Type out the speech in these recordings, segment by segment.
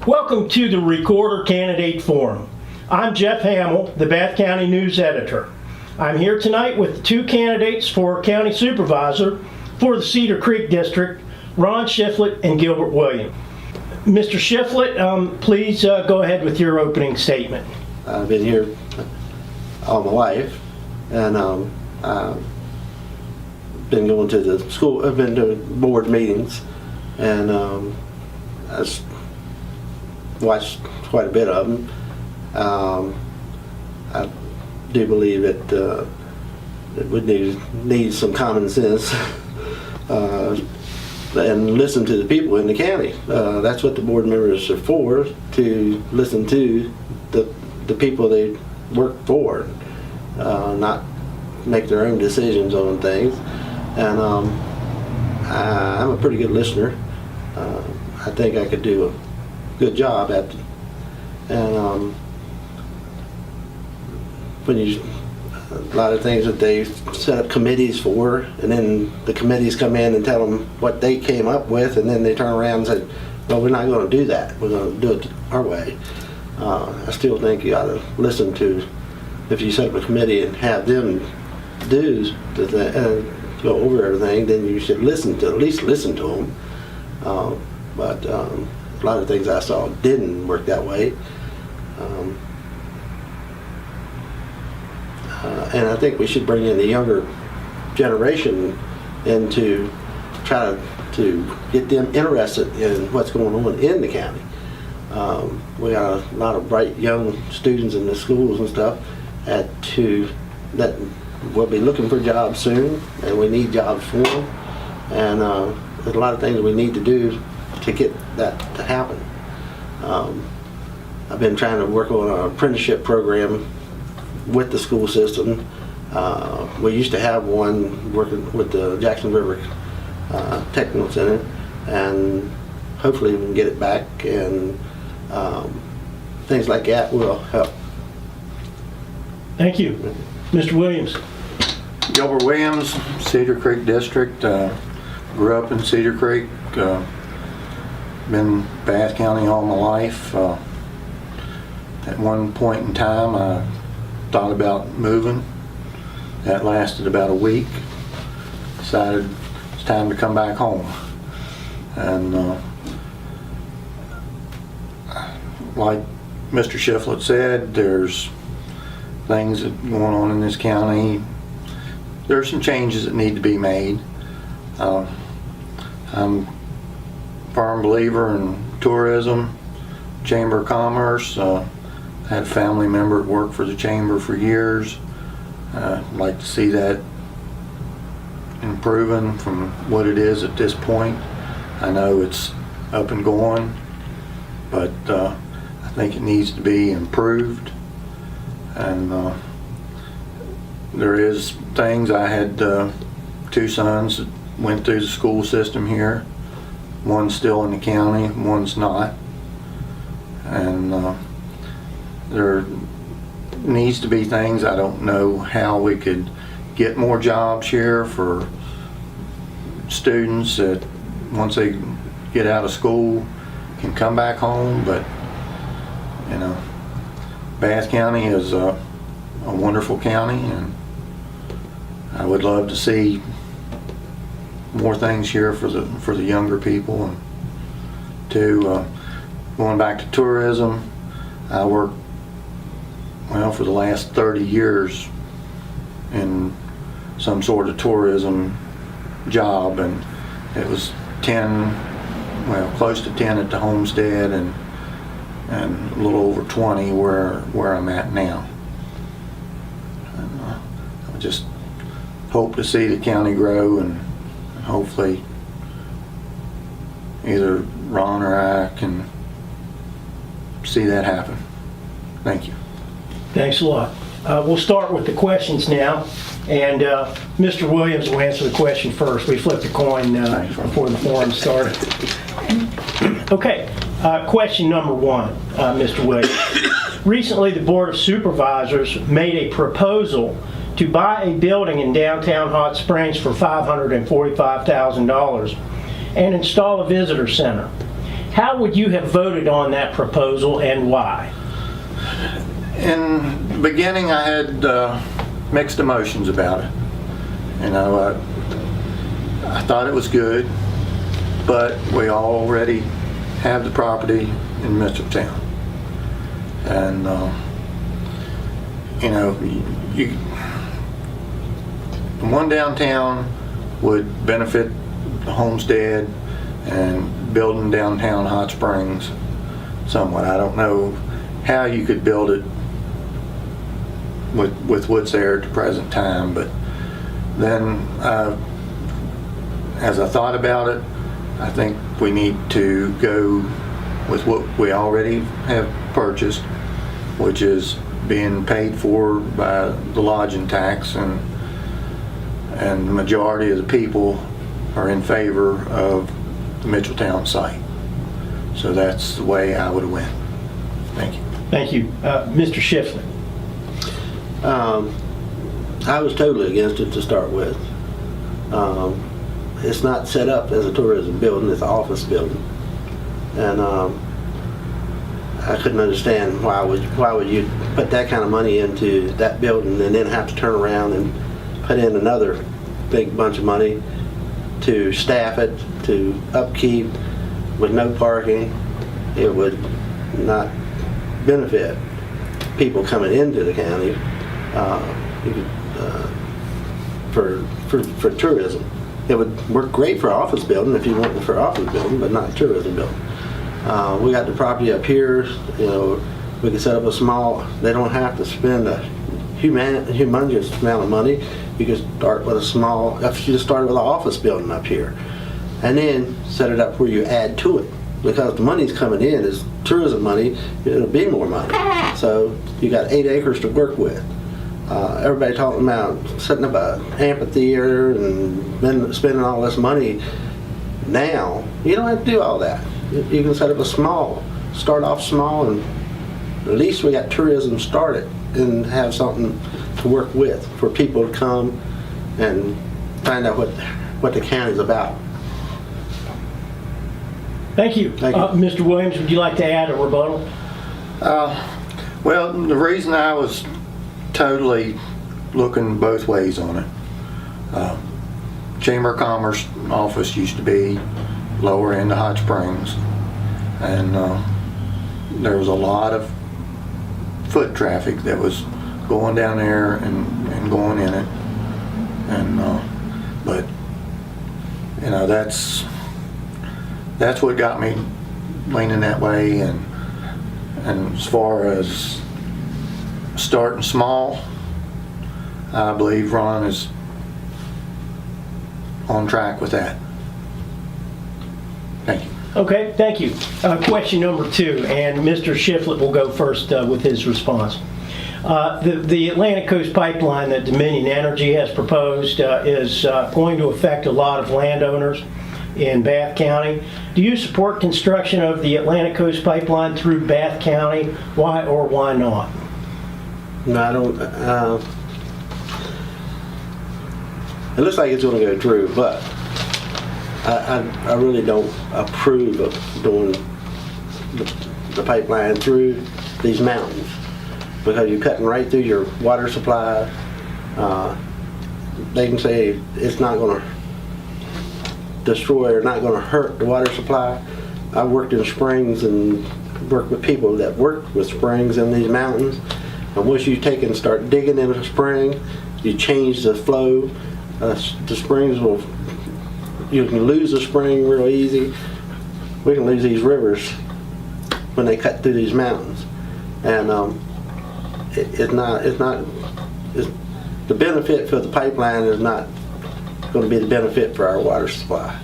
Welcome to the Recorder Candidate Forum. I'm Jeff Hamill, the Bath County News Editor. I'm here tonight with two candidates for County Supervisor for the Cedar Creek District, Ron Shiflett and Gilbert Williams. Mr. Shiflett, please go ahead with your opening statement. I've been here all my life, and I've been going to the school. I've been to board meetings, and I've watched quite a bit of them. I do believe that we need some common sense and listen to the people in the county. That's what the board members are for, to listen to the people they work for, not make their own decisions on things. And I'm a pretty good listener. I think I could do a good job at it. And when you, a lot of things that they set up committees for, and then the committees come in and tell them what they came up with, and then they turn around and say, well, we're not going to do that, we're going to do it our way. I still think you ought to listen to, if you set up a committee and have them do go over everything, then you should at least listen to them. But a lot of things I saw didn't work that way. And I think we should bring in the younger generation and to try to get them interested in what's going on in the county. We got a lot of bright young students in the schools and stuff that will be looking for jobs soon, and we need jobs for them. And there's a lot of things we need to do to get that to happen. I've been trying to work on an apprenticeship program with the school system. We used to have one working with the Jackson River Technical Center, and hopefully we can get it back, and things like that will help. Thank you. Mr. Williams. Gilbert Williams, Cedar Creek District. Grew up in Cedar Creek. Been Bath County all my life. At one point in time, I thought about moving. That lasted about a week. Decided it's time to come back home. And like Mr. Shiflett said, there's things that going on in this county. There's some changes that need to be made. I'm a firm believer in tourism, Chamber of Commerce. I had a family member that worked for the Chamber for years. I'd like to see that improving from what it is at this point. I know it's up and going, but I think it needs to be improved. And there is things. I had two sons that went through the school system here. One's still in the county, one's not. And there needs to be things. I don't know how we could get more jobs here for students that once they get out of school can come back home. But you know, Bath County is a wonderful county, and I would love to see more things here for the younger people. And to going back to tourism, I worked for the last 30 years in some sort of tourism job, and it was close to 10 at the homestead, and a little over 20 where I'm at now. And I just hope to see the county grow, and hopefully either Ron or I can see that happen. Thank you. Thanks a lot. We'll start with the questions now, and Mr. Williams will answer the question first. We flipped a coin before the forum started. Okay, question number one, Mr. Williams. Recently, the Board of Supervisors made a proposal to buy a building in downtown Hot Springs for $545,000 and install a visitor center. how would you have voted on that proposal and why? In the beginning, I had mixed emotions about it. You know, I thought it was good, but we already have the property in Mitchelltown. And, you know, the one downtown would benefit the homestead and building downtown Hot Springs somewhat. I don't know how you could build it with what's there at the present time, but then as I thought about it, I think we need to go with what we already have purchased, which is being paid for by the lodging tax, and the majority of the people are in favor of the Mitchelltown site. So that's the way I would have went. Thank you. Thank you. Mr. Schiffman. I was totally against it to start with. It's not set up as a tourism building, it's an office building. And I couldn't understand why would you put that kind of money into that building and then have to turn around and put in another big bunch of money to staff it, to upkeep with no parking. It would not benefit people coming into the county for tourism. It would work great for office building if you want for office building, but not tourism building. We got the property up here. You know, we could set up a small. They don't have to spend a humongous amount of money. You could start with a small. If you just started with an office building up here, and then set it up where you add to it, because the money's coming in is tourism money. It'll be more money. So you got 8 acres to work with. Everybody talking about setting up an amphitheater and then spending all this money. Now you don't have to do all that. You can set up start off small, and at least we got tourism started and have something to work with for people to come and find out what the county's about. Thank you. Thank you. Mr. Williams, would you like to add a rebuttal? Well, the reason I was totally looking both ways on it, Chamber of Commerce office used to be lower into Hot Springs, and there was a lot of foot traffic that was going down there and going in it, and but you know, that's what got me leaning that way. And as far as starting small, I believe Ron is on track with that. Thank you. Okay, thank you. Question number 2, and Mr. Shiflett will go first with his response. The Atlantic Coast Pipeline that Dominion Energy has proposed is going to affect a lot of landowners in Bath County. Do you support construction of the Atlantic Coast Pipeline through Bath County? Why or why not? No, I don't. It looks like it's going to go through, but I really don't approve of doing the pipeline through these mountains, because you're cutting right through your water supply. They can say it's not going to destroy or not going to hurt the water supply. I worked in springs and worked with people that worked with springs in these mountains. And once you take and start digging in a spring, you change the flow. The springs you can lose a spring real easy. We can lose these rivers when they cut through these mountains. And the benefit for the pipeline is not going to be the benefit for our water supply.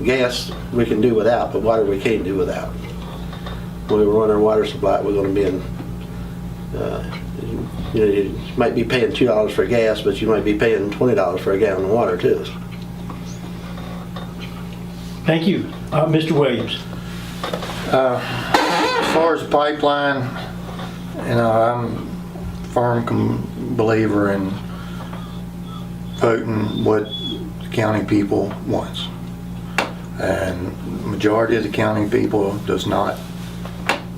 Gas we can do without, but water we can't do without. When we run our water supply, we're going to be in, you might be paying $2 for gas, but you might be paying $20 for a gallon of water too. Thank you. Mr. Williams. As far as the pipeline, you know, I'm a firm believer in voting what the county people wants. And majority of the county people does not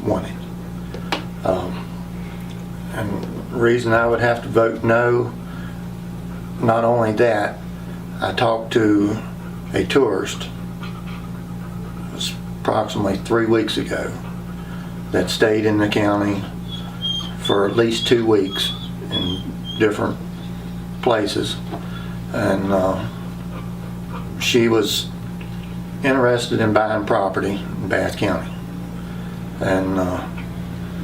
want it. And the reason I would have to vote no, not only that, I talked to a tourist, it was approximately 3 weeks ago, that stayed in the county for at least 2 weeks in different places. And she was interested in buying property in Bath County. And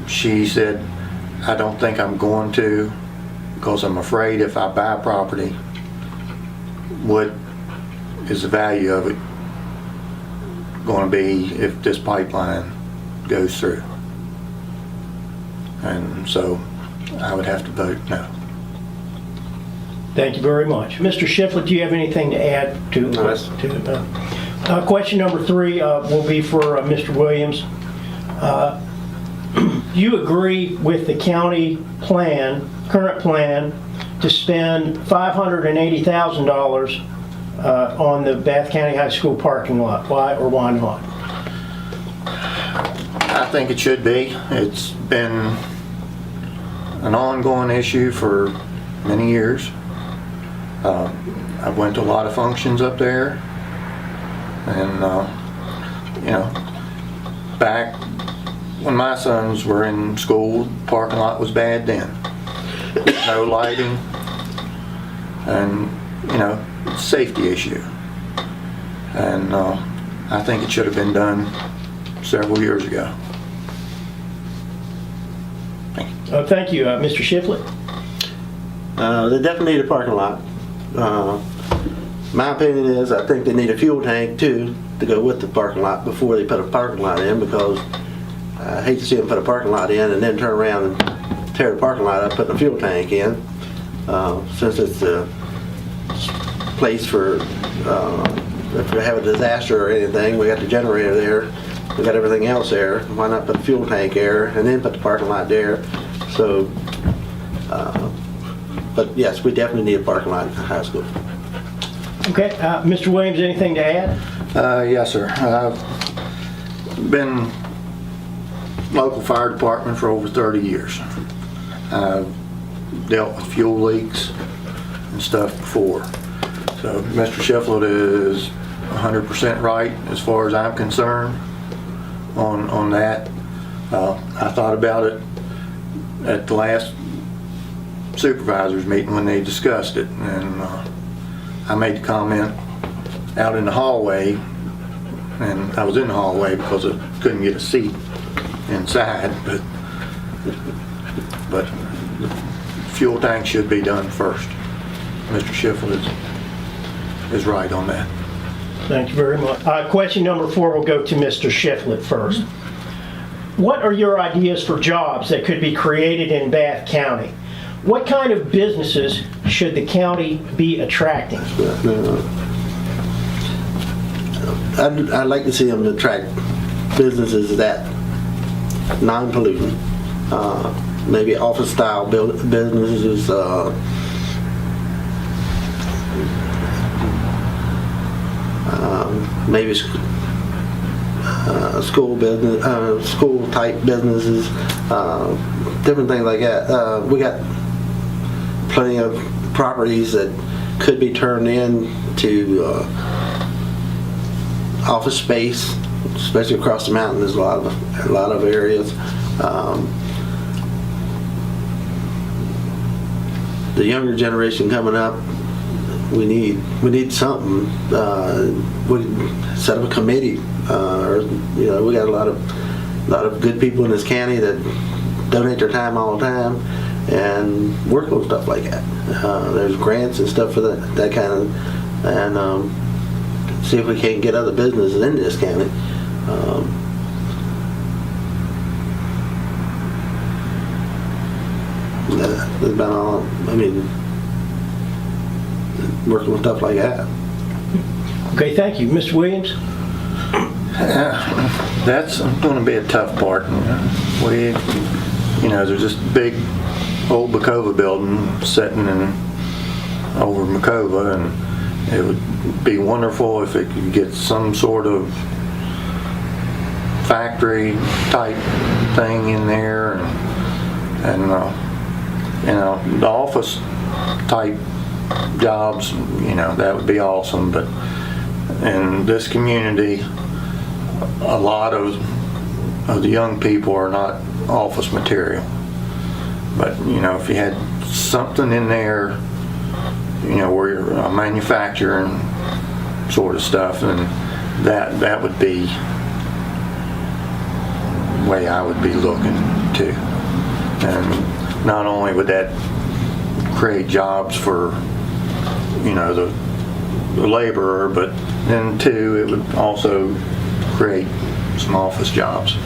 she said, I don't think I'm going to, because I'm afraid if I buy property, what is the value of it going to be if this pipeline goes through? And so I would have to vote no. Thank you very much. Mr. Shiflett, do you have anything to add to? No. Question number 3 will be for Mr. Williams. Do you agree with the county plan, current plan, to spend $580,000 on the Bath County High School parking lot? Why or why not? I think it should be. It's been an ongoing issue for many years. I went to a lot of functions up there, and you know, back when my sons were in school, the parking lot was bad then. No lighting, and you know, it's a safety issue. And I think it should have been done several years ago. Thank you. Thank you, Mr. Shiflett. They definitely need a parking lot. My opinion is I think they need a fuel tank too to go with the parking lot before they put a parking lot in, because I hate to see them put a parking lot in and then turn around and tear the parking lot up, putting a fuel tank in. Since it's a place for if we have a disaster or anything, we got the generator there, we got everything else there. Why not put a fuel tank there and then put the parking lot there? So, but yes, we definitely need a parking lot at the high school. Okay, Mr. Williams, anything to add? Yes, sir. I've been local fire department for over 30 years. I've dealt with fuel leaks and stuff before. So Mr. Shiflett is 100% right as far as I'm concerned on that. I thought about it at the last supervisors meeting when they discussed it, and I made the comment out in the hallway, and I was in the hallway because I couldn't get a seat inside, but the fuel tank should be done first. Mr. Shiflett is right on that. Thank you very much. Question number 4 will go to Mr. Shiflett first. What are your ideas for jobs that could be created in Bath County? What kind of businesses should the county be attracting? I'd like to see them attract businesses that non-polluting, maybe office-style businesses, maybe school business, school-type businesses, different things like that. We got plenty of properties that could be turned into office space, especially across the mountain. There's a lot of areas. The younger generation coming up, we need something. We set up a committee, or you know, we got a lot of good people in this county that donate their time all the time and work on stuff like that. There's grants and stuff for that kind of, and see if we can get other businesses in this county. That's about all. I mean, working with stuff like that. Okay, thank you. Mr. Williams? That's going to be a tough part. There's this big old Makova building sitting over Makova, and it would be wonderful if it could get some sort of factory type thing in there, and you know, the office type jobs, you know, that would be awesome. But in this community, a lot of the young people are not office material. But you know, if you had something in there, you know, where you're manufacturing sort of stuff, then that would be the way I would be looking too. And not only would that create jobs for, you know, the laborer, but then too, it would also create some office jobs.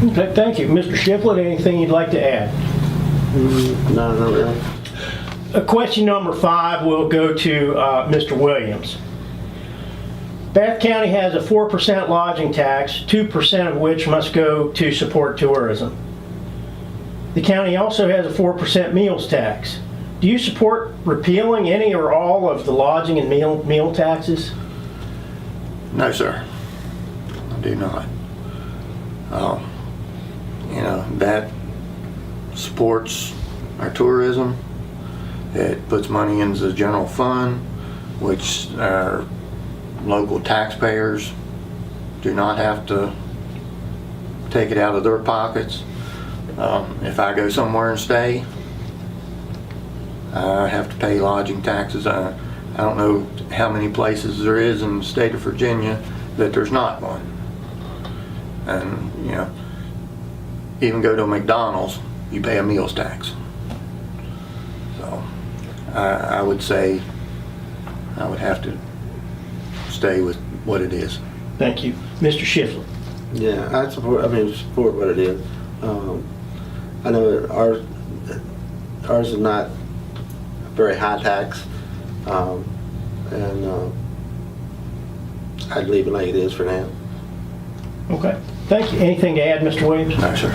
Okay, thank you. Mr. Shiflett, anything you'd like to add? No, not really. Question number 5 will go to Mr. Williams. Bath County has a 4% lodging tax, 2% of which must go to support tourism. The county also has a 4% meals tax. Do you support repealing any or all of the lodging and meal taxes? No, sir, I do not. You know, that supports our tourism. It puts money into the general fund, which our local taxpayers do not have to take it out of their pockets. If I go somewhere and stay, I have to pay lodging taxes. I don't know how many places there is in the state of Virginia that there's not one. And, you know, even go to a McDonald's, you pay a meals tax. So I would say I would have to stay with what it is. Thank you. Mr. Shiflett. Yeah, I support what it is. I know ours is not very high tax, and I'd leave it like it is for now. Okay, thank you. Anything to add, Mr. Williams? No, sir.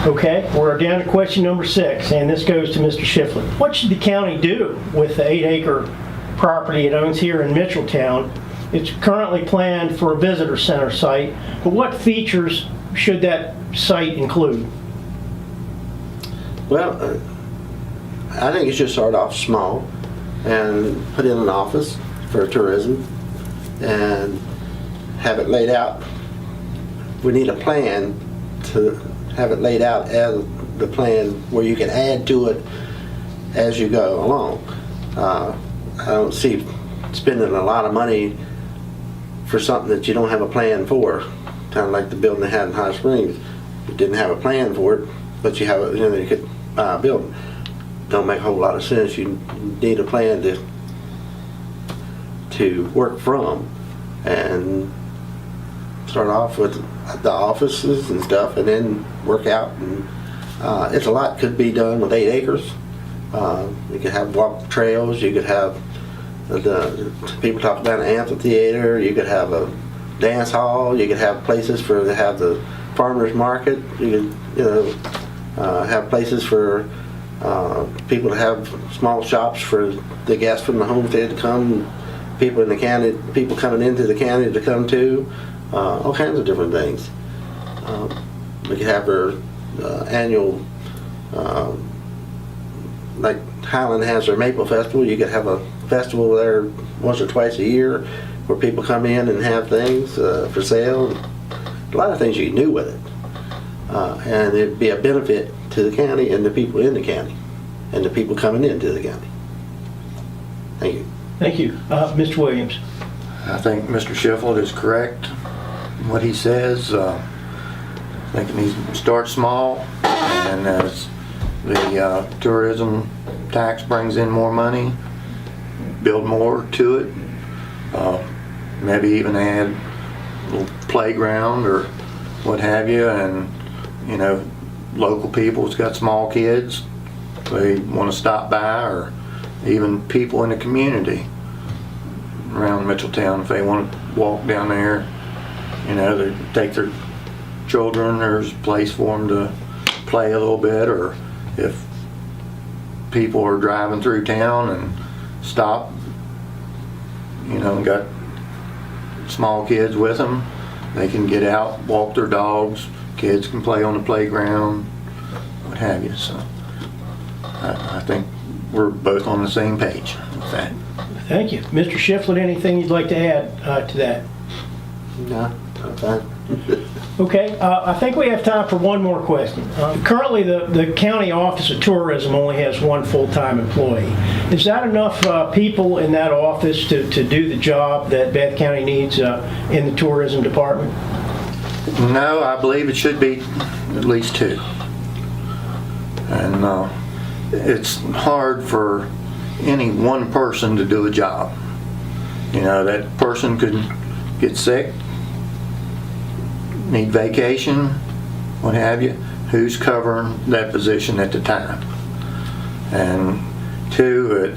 Okay, we're down to question number 6, and this goes to Mr. Shiflett. What should the county do with the 8-acre property it owns here in Mitchelltown? It's currently planned for a visitor center site, but what features should that site include? Well, I think it should start off small and put in an office for tourism and have it laid out. We need a plan to have it laid out as the plan where you can add to it as you go along. I don't see spending a lot of money for something that you don't have a plan for. Kind of like the building they had in High Springs. You didn't have a plan for it, but you have a, you know, you could buy a building. Don't make a whole lot of sense. You need a plan to work from, and start off with the offices and stuff, and then work out. And it's a lot could be done with 8 acres. You could have walk trails. You could have the people talk about an amphitheater. You could have a dance hall. You could have places for to have the farmers market. You could have places for people to have small shops for the guests from the homestead to come. People in the county, people coming into the county to come to. All kinds of different things. We could have our annual, like Highland has their Maple Festival. You could have a festival there once or twice a year where people come in and have things for sale. A lot of things you can do with it. And it'd be a benefit to the county and the people in the county and the people coming into the county. Thank you. Thank you. Mr. Williams. I think Mr. Shiflett is correct in what he says. I think it needs to start small, and as the tourism tax brings in more money, build more to it. Maybe even add a little playground or what have you, and you know, local people that's got small kids, they want to stop by, or even people in the community around Mitchelltown, if they want to walk down there, you know, they take their children, there's a place for them to play a little bit. Or if people are driving through town and stop, you know, and got small kids with them. They can get out, walk their dogs, kids can play on the playground, what have you. So I think we're both on the same page with that. Thank you. Mr. Shiflett, anything you'd like to add to that? No, I'm fine. Okay, I think we have time for one more question. Currently, the County Office of Tourism only has one full-time employee. Is that enough people in that office to do the job that Bath County needs in the tourism department? No, I believe it should be at least 2. And it's hard for any one person to do a job. You know, that person could get sick, need vacation, what have you. Who's covering that position at the time? And 2,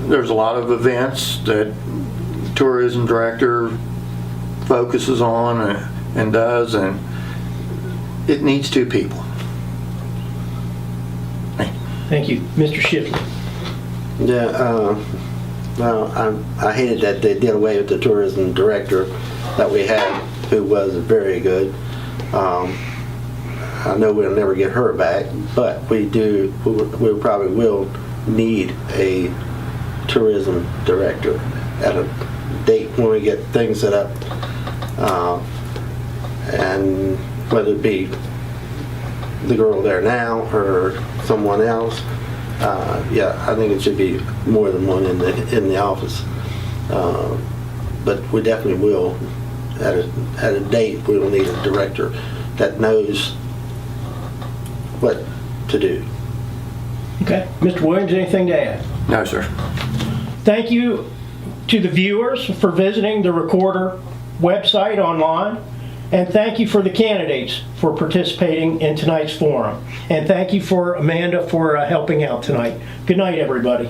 there's a lot of events that tourism director focuses on and does, and it needs 2 people. Thank you. Mr. Shiflett. Yeah, well, I hated that they did away with the tourism director that we had, who was very good. I know we'll never get her back, but we probably will need a tourism director at a date when we get things set up. And whether it be the girl there now or someone else, yeah, I think it should be more than one in the office. But we definitely will, at a date, we will need a director that knows what to do. Okay. Mr. Williams, anything to add? No, sir. Thank you to the viewers for visiting the Recorder website online. And thank you for the candidates for participating in tonight's forum. And thank you for Amanda for helping out tonight. Good night, everybody.